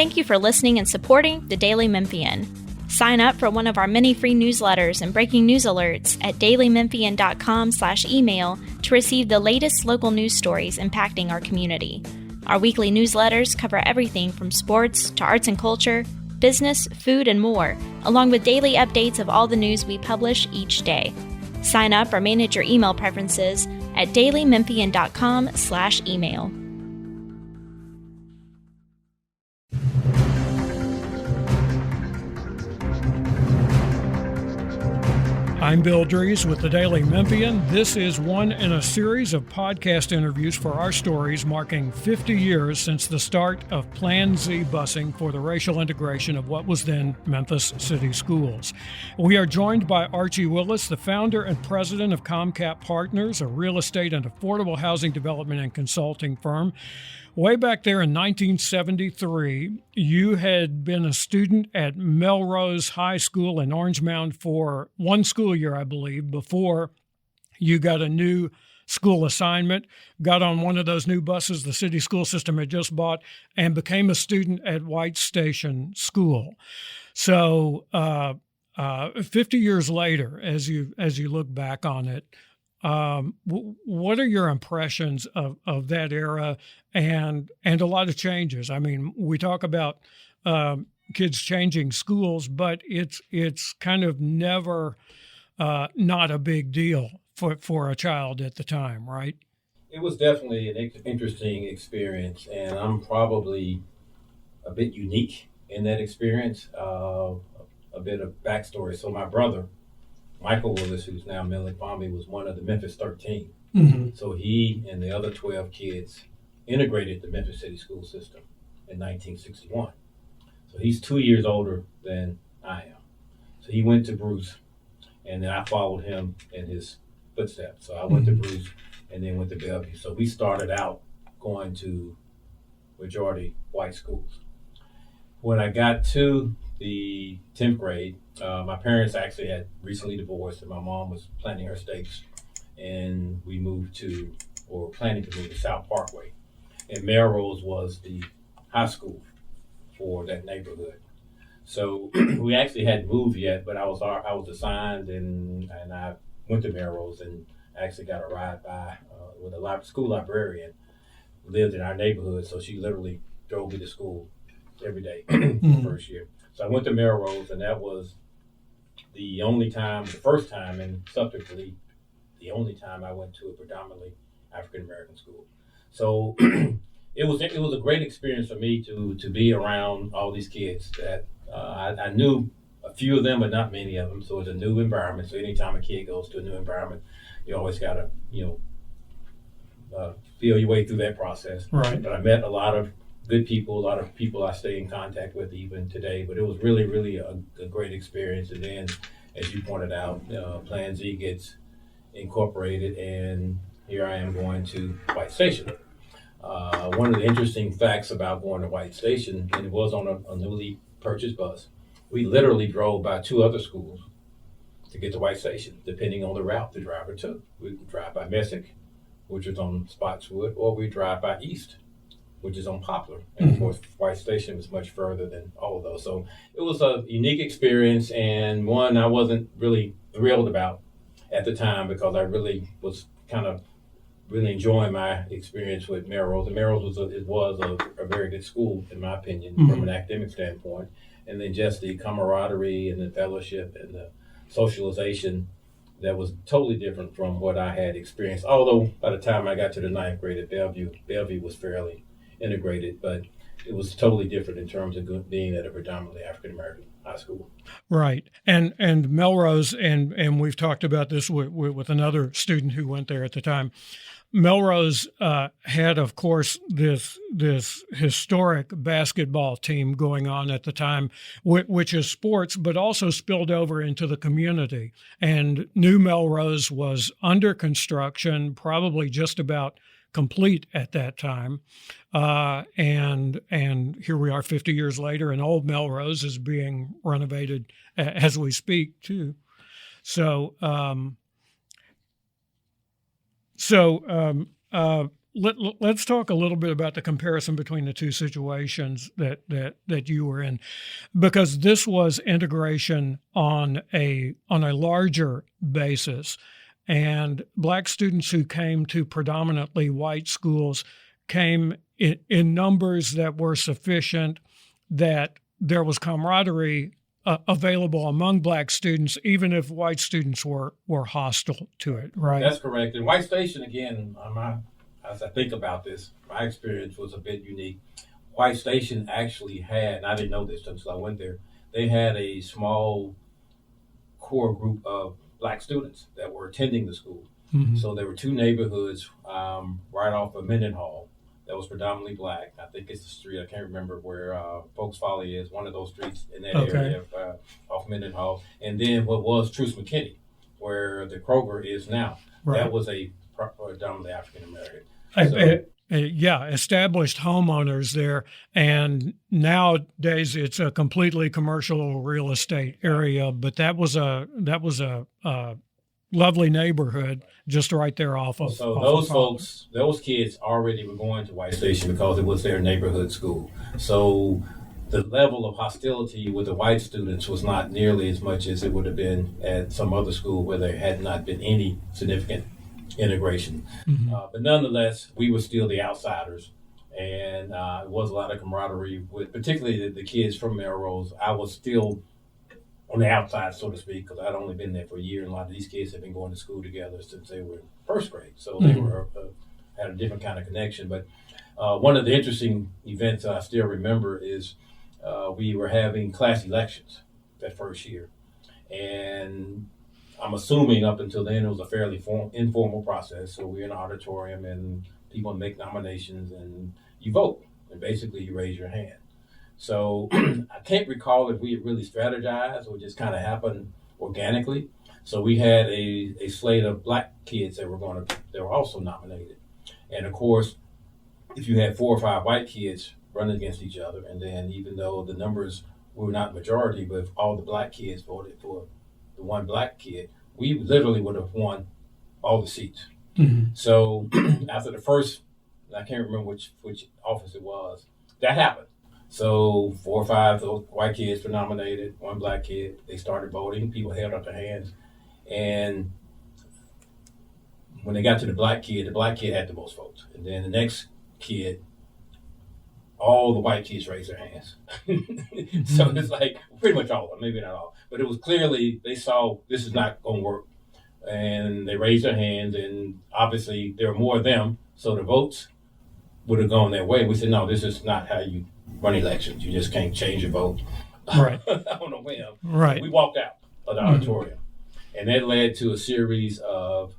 Thank you for listening and supporting the Daily Memphian. Sign up for one of our many free newsletters and breaking news alerts at dailymemphian.com/email to receive the latest local news stories impacting our community. Our weekly newsletters cover everything from sports to arts and culture, business, food, and more, along with daily updates of all the news we publish each day. Sign up or manage your email preferences at dailymemphian.com/email. I'm Bill Dries with the Daily Memphian. This is one in a series of podcast interviews for our stories marking 50 years since the start of Plan Z busing for the racial integration of what was then Memphis City Schools. We are joined by Archie Willis, the founder and president of Comcap Partners, a real estate and affordable housing development and consulting firm. Way back there in 1973, you had been a student at Melrose High School in Orange Mound for one school year, I believe, before you got a new school assignment, got on one of those new buses the city school system had just bought, and became a student at White Station School. So 50 years later, as you look back on it, what are your impressions of that era and a lot of changes? I mean, we talk about kids changing schools, but it's kind of never not a big deal for a child at the time, right? It was definitely an interesting experience, and I'm probably a bit unique in that experience. A bit of backstory. So my brother, Michael Willis, who's now Millie Bombi, was one of the Memphis 13. Mm-hmm. So he and the other 12 kids integrated the Memphis City school system in 1961. So he's 2 years older than I am. So he went to Bruce, and then I followed him in his footsteps. So I went to Bruce and then went to Bellevue. So we started out going to majority white schools. When I got to the 10th grade, my parents actually had recently divorced, and my mom was planning her stakes, and we planning to move to South Parkway. And Melrose was the high school for that neighborhood. So we actually hadn't moved yet, but I was assigned, and I went to Melrose and actually got a ride by with a school librarian who lived in our neighborhood. So she literally drove me to school every day the first year. So I went to Melrose, and that was the first time, and subsequently the only time I went to a predominantly African-American school. So it was a great experience for me to be around all these kids that I knew a few of them, but not many of them. So it's a new environment. So anytime a kid goes to a new environment, you always got to, feel your way through that process. Right. But I met a lot of good people, a lot of people I stay in contact with even today. But it was really, really a great experience. And then, as you pointed out, Plan Z gets incorporated, and here I am going to White Station. One of the interesting facts about going to White Station, and it was on a newly purchased bus, we literally drove by two other schools to get to White Station, depending on the route the driver took. We could drive by Messick, which is on Spotswood, or we drive by East, which is on Poplar. And of course, White Station was much further than all of those. So it was a unique experience, and one I wasn't really thrilled about at the time, because I really was kind of really enjoying my experience with Melrose. And Melrose was a very good school, in my opinion, from an academic standpoint. And then just the camaraderie and the fellowship and the socialization that was totally different from what I had experienced. Although by the time I got to the 9th grade at Bellevue was fairly integrated, but it was totally different in terms of being at a predominantly African-American high school. Right. And Melrose, and we've talked about this with another student who went there at the time. Melrose had, of course, this historic basketball team going on at the time, which is sports, but also spilled over into the community. And New Melrose was under construction, probably just about complete at that time. And here we are 50 years later, and Old Melrose is being renovated as we speak, too. So let's talk a little bit about the comparison between the two situations that you were in, because this was integration on a larger basis, and Black students who came to predominantly white schools came in numbers that were sufficient that there was camaraderie available among Black students, even if white students were hostile to it, right? That's correct. And White Station, again, as I think about this, my experience was a bit unique. White Station actually had, and I didn't know this until I went there, they had a small core group of Black students that were attending the school. Mm-hmm. So there were two neighborhoods right off of Mendenhall that was predominantly Black. I think it's the street, I can't remember where Folks Folly is, one of those streets in that area off Mendenhall. And then what was Truce McKinney, where the Kroger is now. Right. That was a predominantly African American. Established homeowners there, and nowadays it's a completely commercial real estate area. But that was a lovely neighborhood just right there off of. So those folks, those kids already were going to White Station because it was their neighborhood school. So the level of hostility with the white students was not nearly as much as it would have been at some other school where there had not been any significant integration. Mm-hmm. But nonetheless, we were still the outsiders, and it was a lot of camaraderie with particularly the kids from Melrose. I was still on the outside, so to speak, because I'd only been there for a year, and a lot of these kids had been going to school together since they were in first grade. So they were had a different kind of connection. But one of the interesting events I still remember is we were having class elections that first year. And I'm assuming up until then it was a fairly informal process. So we're in an auditorium and people make nominations and you vote. And basically you raise your hand. So I can't recall if we had really strategized or just kind of happened organically. So we had a slate of Black kids that were also nominated. And of course, if you had 4 or 5 white kids running against each other, and then even though the numbers were not majority, but if all the Black kids voted for the one Black kid, we literally would have won all the seats. Mm-hmm. So after the first, I can't remember which office it was, that happened. So 4 or 5 those white kids were nominated, 1 Black kid. They started voting. People held up their hands. And when they got to the Black kid had the most votes. And then the next kid, all the white kids raised their hands. So it's like pretty much all of them, maybe not all. But it was clearly they saw this is not going to work. And they raised their hands. And obviously there were more of them. So the votes would have gone their way. We said, no, this is not how you run elections. You just can't change your vote on a whim. Right. We walked out of the auditorium. And that led to a series of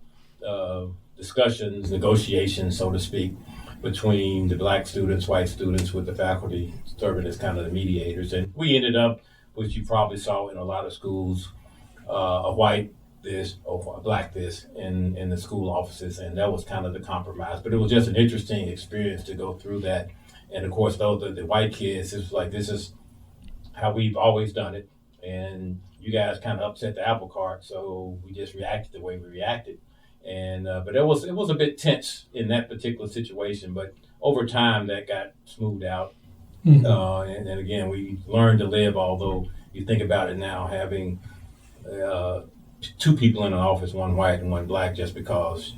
discussions, negotiations, so to speak, between the Black students, white students, with the faculty serving as kind of the mediators. And we ended up, which you probably saw in a lot of schools, a white this or a Black this in the school offices. And that was kind of the compromise. But it was just an interesting experience to go through that. And of course, though the white kids, it was like, this is how we've always done it. And you guys kind of upset the apple cart, so we just reacted the way we reacted. And but it was a bit tense in that particular situation. But over time, that got smoothed out. Mm-hmm. And again, we learned to live. Although you think about it now, having 2 people in an office, 1 white and 1 Black, just because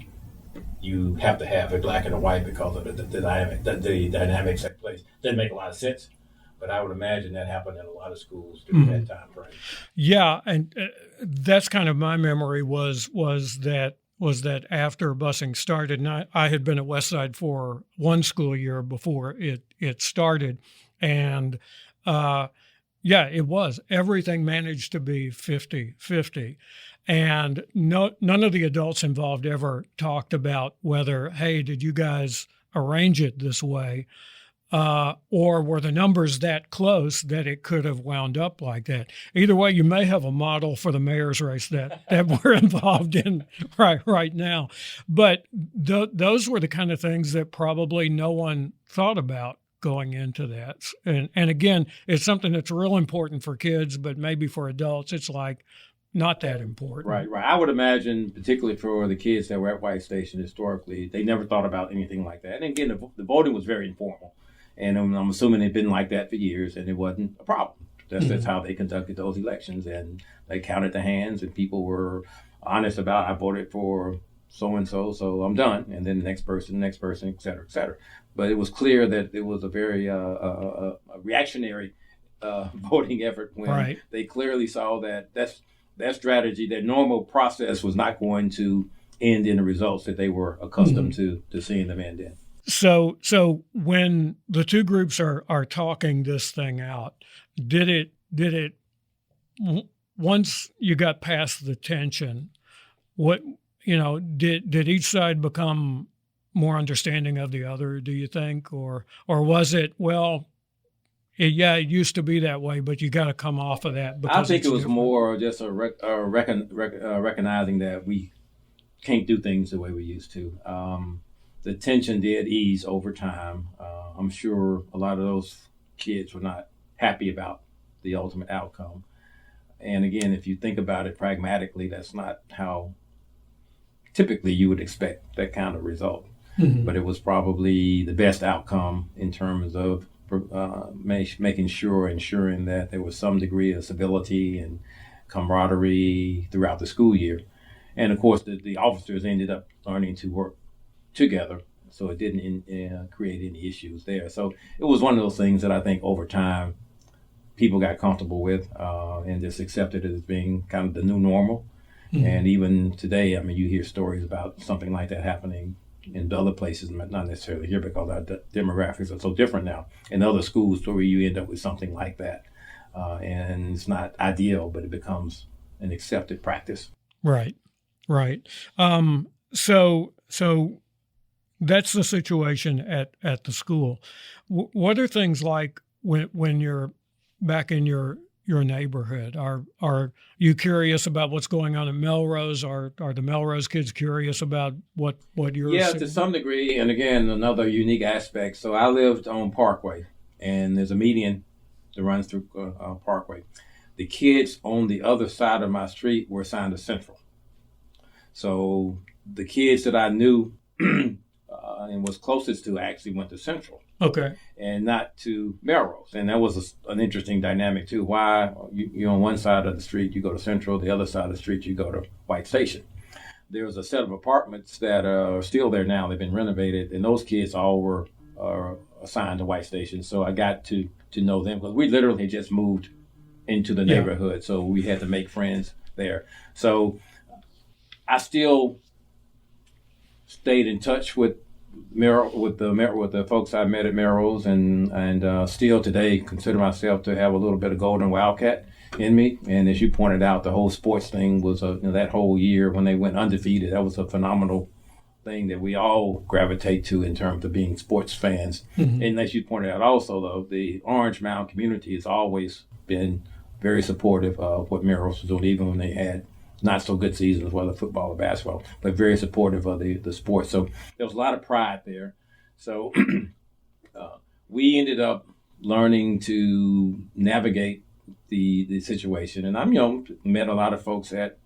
you have to have a Black and a white because of the dynamics that place, doesn't make a lot of sense. But I would imagine that happened in a lot of schools during that time frame. Yeah, and that's kind of my memory was that after busing started, and I had been at Westside for 1 school year before it started, and it was. Everything managed to be 50-50. And none of the adults involved ever talked about whether, hey, did you guys arrange it this way? Or were the numbers that close that it could have wound up like that? Either way, you may have a model for the mayor's race that we're involved in right now. But those were the kind of things that probably no one thought about going into that. And again, it's something that's real important for kids, but maybe for adults, it's like, not that important. Right. I would imagine, particularly for the kids that were at White Station historically, they never thought about anything like that. And again, the voting was very informal. And I'm assuming it'd been like that for years, and it wasn't a problem. That's how they conducted those elections. And they counted the hands, and people were honest about, I voted for so-and-so, so I'm done. And then the next person, et cetera, et cetera. But it was clear that it was a very a reactionary voting effort when they clearly saw that strategy, that normal process was not going to end in the results that they were accustomed to seeing them end in. So when the two groups are talking this thing out, did it once you got past the tension, did each side become more understanding of the other, do you think? Or was it, it used to be that way, but you got to come off of that? I think it was different. More just recognizing that we can't do things the way we used to. The tension did ease over time. I'm sure a lot of those kids were not happy about the ultimate outcome. And again, if you think about it pragmatically, that's not how typically you would expect that kind of result. But it was probably the best outcome in terms of ensuring that there was some degree of civility and camaraderie throughout the school year. And of course, the officers ended up learning to work together, so it didn't create any issues there. So it was one of those things that I think over time people got comfortable with and just accepted it as being kind of the new normal. And even today, I mean, you hear stories about something like that happening in other places, not necessarily here because our demographics are so different now. In other schools where you end up with something like that. And it's not ideal, but it becomes an accepted practice. Right. So that's the situation at the school. What are things like when you're back in your neighborhood? Are you curious about what's going on in Melrose? Are the Melrose kids curious about what you're seeing? To some degree. And again, another unique aspect. So I lived on Parkway, and there's a median that runs through Parkway. The kids on the other side of my street were assigned to Central. So the kids that I knew and was closest to actually went to Central. Okay. And not to Melrose. And that was an interesting dynamic, too. Why you're on one side of the street, you go to Central. The other side of the street, you go to White Station. There was a set of apartments that are still there now. They've been renovated. And those kids all were assigned to White Station. So I got to know them because we literally just moved into the neighborhood. So we had to make friends there. So I still stayed in touch with the folks I met at Melrose, and still today consider myself to have a little bit of golden wildcat in me. And as you pointed out, the whole sports thing was that whole year when they went undefeated. That was a phenomenal thing that we all gravitate to in terms of being sports fans. And as you pointed out, also though, the Orange Mound community has always been very supportive of what Melrose was doing, even when they had not so good seasons, whether football or basketball, but very supportive of the sport. So there was a lot of pride there. So we ended up learning to navigate the situation. And I'm met a lot of folks at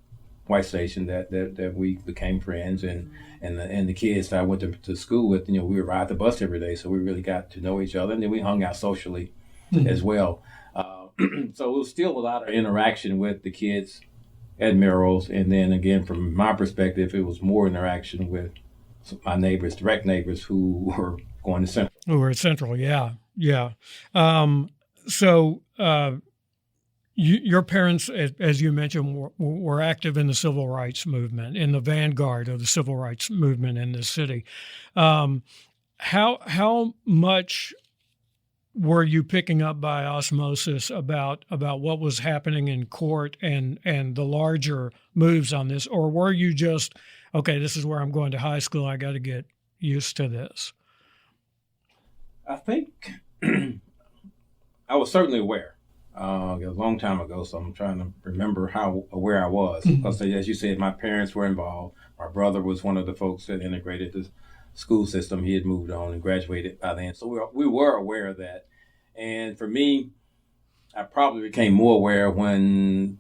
White Station that we became friends, and the kids that I went to school with, we would ride the bus every day, so we really got to know each other, and then we hung out socially as well. So it was still a lot of interaction with the kids at Melrose, and then again, from my perspective, it was more interaction with my neighbors, direct neighbors who were going to Central. Who were at Central, yeah. So your parents, as you mentioned, were active in the civil rights movement, in the vanguard of the civil rights movement in this city. How much were you picking up by osmosis about what was happening in court and the larger moves on this? Or were you just, okay, this is where I'm going to high school, I got to get used to this? I think I was certainly aware. It was a long time ago, so I'm trying to remember how aware I was. Because as you said, my parents were involved. My brother was one of the folks that integrated the school system. He had moved on and graduated by then. So we were aware of that. And for me, I probably became more aware when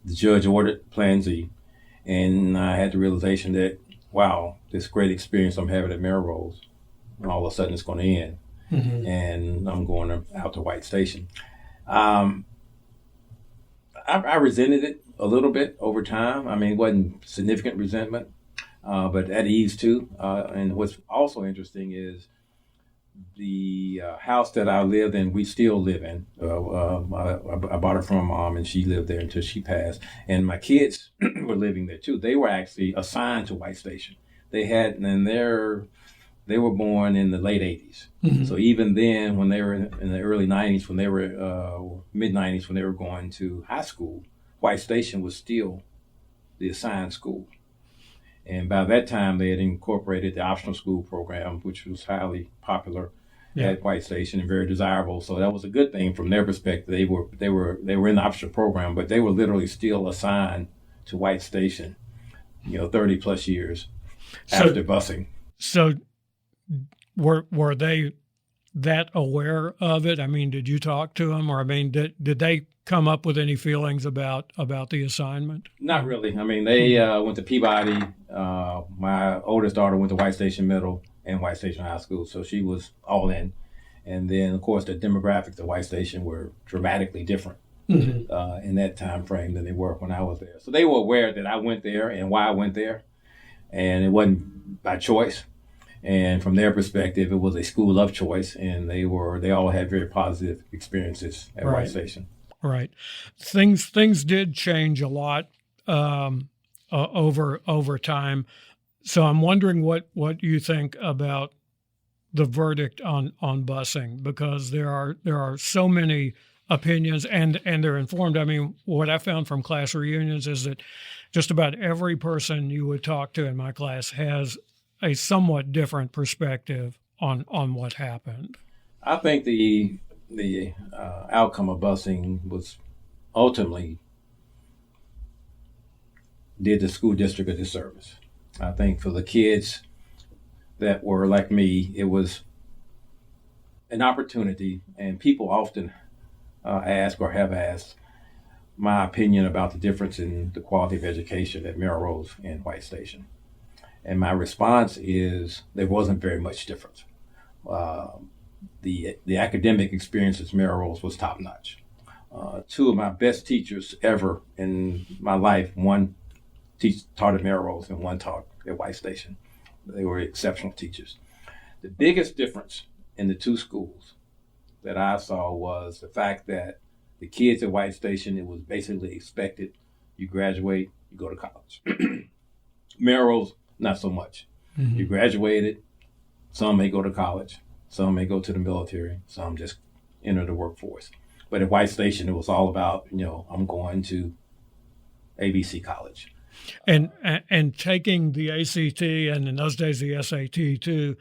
the judge ordered Plan Z, and I had the realization that, wow, this great experience I'm having at Melrose, all of a sudden it's going to end, and I'm going out to White Station. I resented it a little bit over time. I mean, it wasn't significant resentment, but at ease too. And what's also interesting is the house that I lived in, we still live in. I bought it from my mom, and she lived there until she passed. And my kids were living there too. They were actually assigned to White Station. They were born in the late 80s. So even then, when they were in the early 90s, when they were mid 90s, when they were going to high school, White Station was still the assigned school. And by that time, they had incorporated the optional school program, which was highly popular at White Station and very desirable. So that was a good thing from their perspective. They were in the optional program, but they were literally still assigned to White Station, 30 plus years after busing. So were they that aware of it? I mean, did you talk to them, or did they come up with any feelings about the assignment? Not really. I mean, they went to Peabody. My oldest daughter went to White Station Middle and White Station High School, so she was all in. And then, of course, the demographics of White Station were dramatically different in that time frame than they were when I was there. So they were aware that I went there and why I went there, and it wasn't by choice. And from their perspective, it was a school of choice, and they all had very positive experiences at White Station. Right. Things did change a lot over time. So I'm wondering what you think about the verdict on busing, because there are so many opinions and they're informed. I mean, what I found from class reunions is that just about every person you would talk to in my class has a somewhat different perspective on what happened. I think the outcome of busing was ultimately did the school district a disservice. I think for the kids that were like me, it was an opportunity, and people often ask or have asked my opinion about the difference in the quality of education at Melrose and White Station. And my response is there wasn't very much difference. The academic experience at Melrose was top notch. Two of my best teachers ever in my life, one taught at Melrose and one taught at White Station. They were exceptional teachers. The biggest difference in the two schools that I saw was the fact that the kids at White Station, it was basically expected. You graduate, you go to college. Melrose, not so much. You graduated, some may go to college, some may go to the military, some just enter the workforce. But at White Station, it was all about, I'm going to ABC College. And taking the ACT, and in those days the SAT too,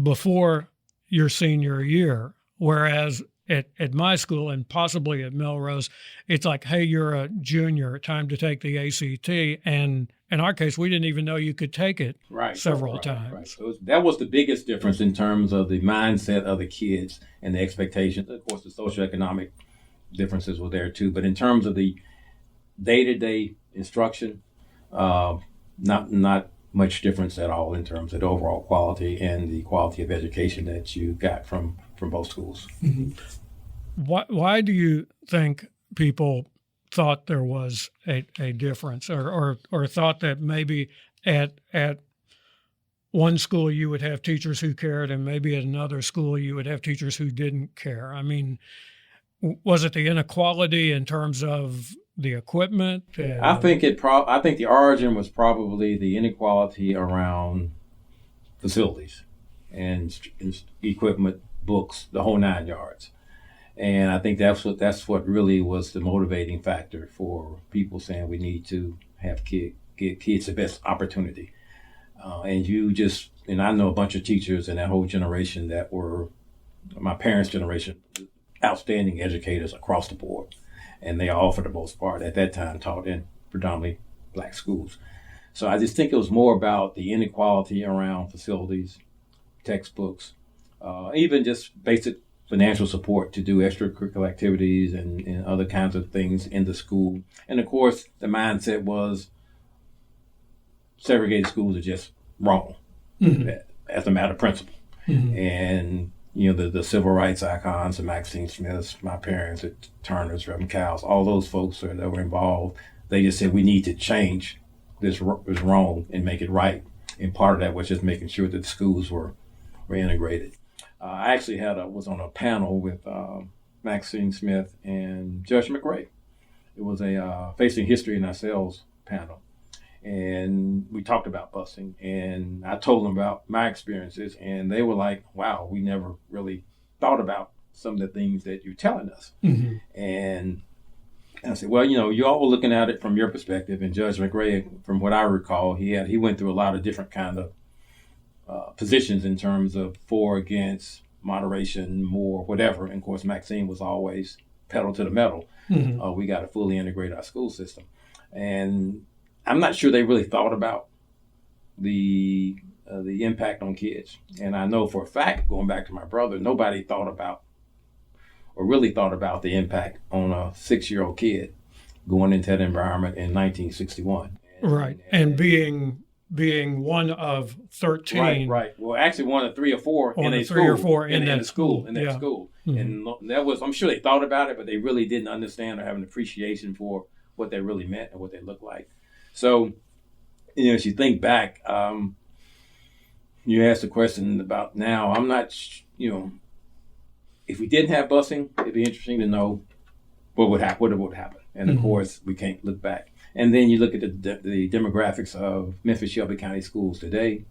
before your senior year, whereas at my school and possibly at Melrose, it's like, hey, you're a junior, time to take the ACT. And in our case, we didn't even know you could take it several times. Right. So that was the biggest difference in terms of the mindset of the kids and the expectations. Of course, the socioeconomic differences were there too. But in terms of the day-to-day instruction, not much difference at all in terms of the overall quality and the quality of education that you got from both schools. Why do you think people thought there was a difference, or thought that maybe at one school you would have teachers who cared and maybe at another school you would have teachers who didn't care? I mean, was it the inequality in terms of the equipment? I think the origin was probably the inequality around facilities and equipment, books, the whole 9 yards. And I think that's what really was the motivating factor for people saying we need to have give kids the best opportunity. And I know a bunch of teachers in that whole generation that were my parents' generation, outstanding educators across the board. And they all, for the most part, at that time taught in predominantly black schools. So I just think it was more about the inequality around facilities, textbooks, even just basic financial support to do extracurricular activities and other kinds of things in the school. And of course, the mindset was segregated schools are just wrong as a matter of principle. And the civil rights icons, the Maxine Smiths, my parents, the Turners, Reverend Cowles, all those folks that were involved, they just said we need to change this was wrong and make it right. And part of that was just making sure that the schools were integrated. I actually was on a panel with Maxine Smith and Judge McRae. It was a Facing History in Ourselves panel. And we talked about busing, and I told them about my experiences, and they were like, wow, we never really thought about some of the things that you're telling us. And I said, well, you all were looking at it from your perspective, and Judge McRae, from what I recall, he went through a lot of different kind of positions in terms of for, against, moderation, more, whatever. And of course, Maxine was always pedal to the metal. We got to fully integrate our school system. And I'm not sure they really thought about the impact on kids. And I know for a fact, going back to my brother, nobody thought about the impact on a 6-year-old kid going into that environment in 1961. Right. And being one of 13. Right. Well, actually one of 3 or 4 in a school. 3 or 4 in that school. School. And that was, I'm sure they thought about it, but they really didn't understand or have an appreciation for what they really meant and what they looked like. So, as you think back, you asked the question about now. I'm not, if we didn't have busing, it'd be interesting to know what would happen. And of course, we can't look back. And then you look at the demographics of Memphis Shelby County schools today,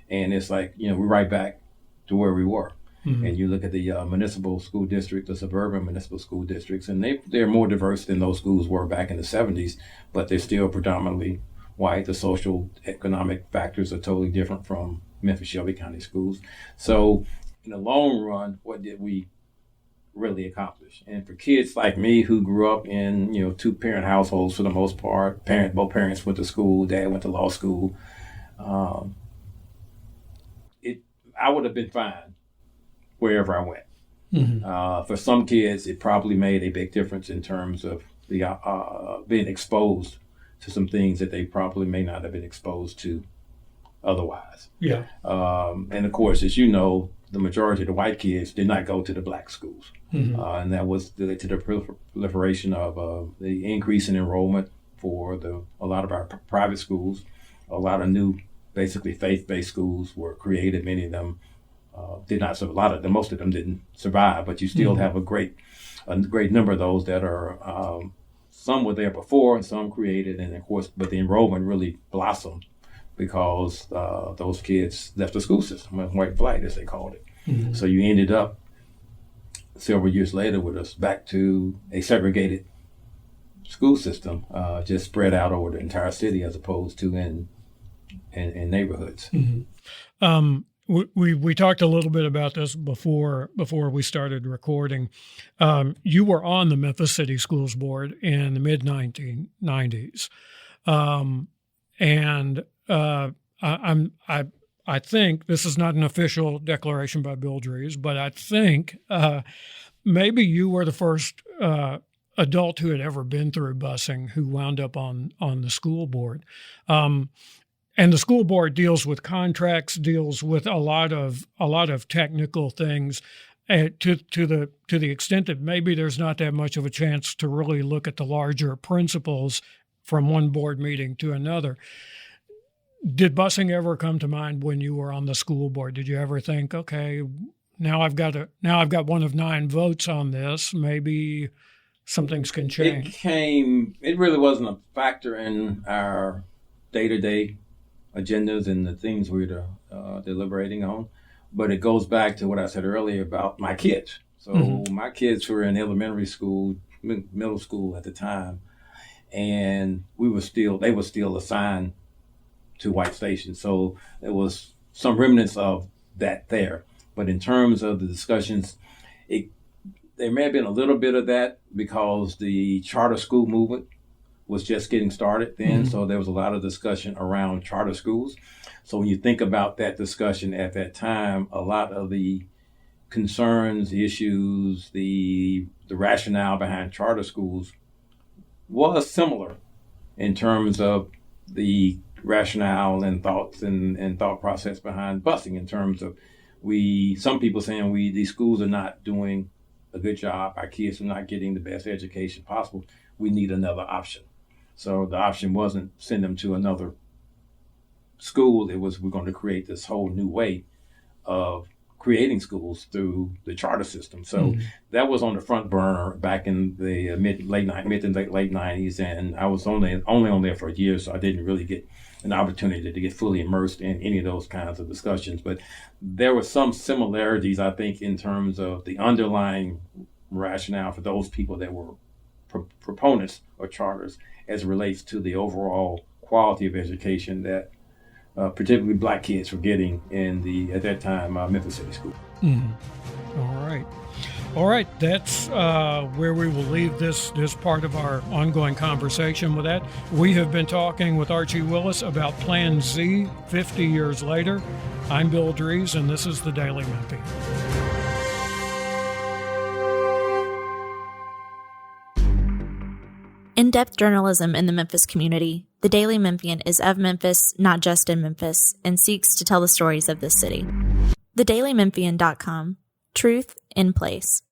and it's like, we're right back to where we were. And you look at the municipal school district, the suburban municipal school districts, and they're more diverse than those schools were back in the 70s, but they're still predominantly white. The social economic factors are totally different from Memphis Shelby County schools. So in the long run, what did we really accomplish? And for kids like me who grew up in 2-parent households for the most part, both parents went to school, dad went to law school, I would have been fine wherever I went. For some kids, it probably made a big difference in terms of the being exposed to some things that they probably may not have been exposed to otherwise. Yeah. And of course, as you know, the majority of the white kids did not go to the black schools. And that was to the proliferation of the increase in enrollment for a lot of our private schools. A lot of new, basically faith-based schools were created. Many of them did not survive. Most of them didn't survive, but you still have a great number of those that are, some were there before and some created. And of course, but the enrollment really blossomed because those kids left the school system, white flight as they called it. So you ended up several years later with us back to a segregated school system, just spread out over the entire city as opposed to in neighborhoods. We talked a little bit about this before we started recording. You were on the Memphis City Schools Board in the mid-1990s, and I think this is not an official declaration by Bill Dries, but I think maybe you were the first adult who had ever been through busing who wound up on the school board. And the school board deals with contracts, deals with a lot of technical things, to the extent that maybe there's not that much of a chance to really look at the larger principles from one board meeting to another. Did busing ever come to mind when you were on the school board? Did you ever think, okay, now I've got one of 9 votes on this, maybe some things can change? It really wasn't a factor in our day-to-day agendas and the things we were deliberating on, but it goes back to what I said earlier about my kids. So my kids were in elementary school, middle school at the time, and they were still assigned to white stations. So there was some remnants of that there. But in terms of the discussions, there may have been a little bit of that because the charter school movement was just getting started then. So there was a lot of discussion around charter schools. So when you think about that discussion at that time, a lot of the concerns, the issues, the rationale behind charter schools was similar in terms of the rationale and thoughts and thought process behind busing, in terms of some people saying these schools are not doing a good job, our kids are not getting the best education possible, we need another option. So the option wasn't send them to another school, it was we're going to create this whole new way of creating schools through the charter system. So that was on the front burner back in the mid and late 90s, and I was only on there for a year, so I didn't really get an opportunity to get fully immersed in any of those kinds of discussions. But there were some similarities, I think, in terms of the underlying rationale for those people that were proponents of charters as it relates to the overall quality of education that particularly black kids were getting in at that time, Memphis City School. All right. That's where we will leave this part of our ongoing conversation with that. We have been talking with Archie Willis about Plan Z 50 years later. I'm Bill Dries, and this is the Daily Memphian. In-depth journalism in the Memphis community, the Daily Memphian is of Memphis, not just in Memphis, and seeks to tell the stories of this city. TheDailyMemphian.com. Truth in place.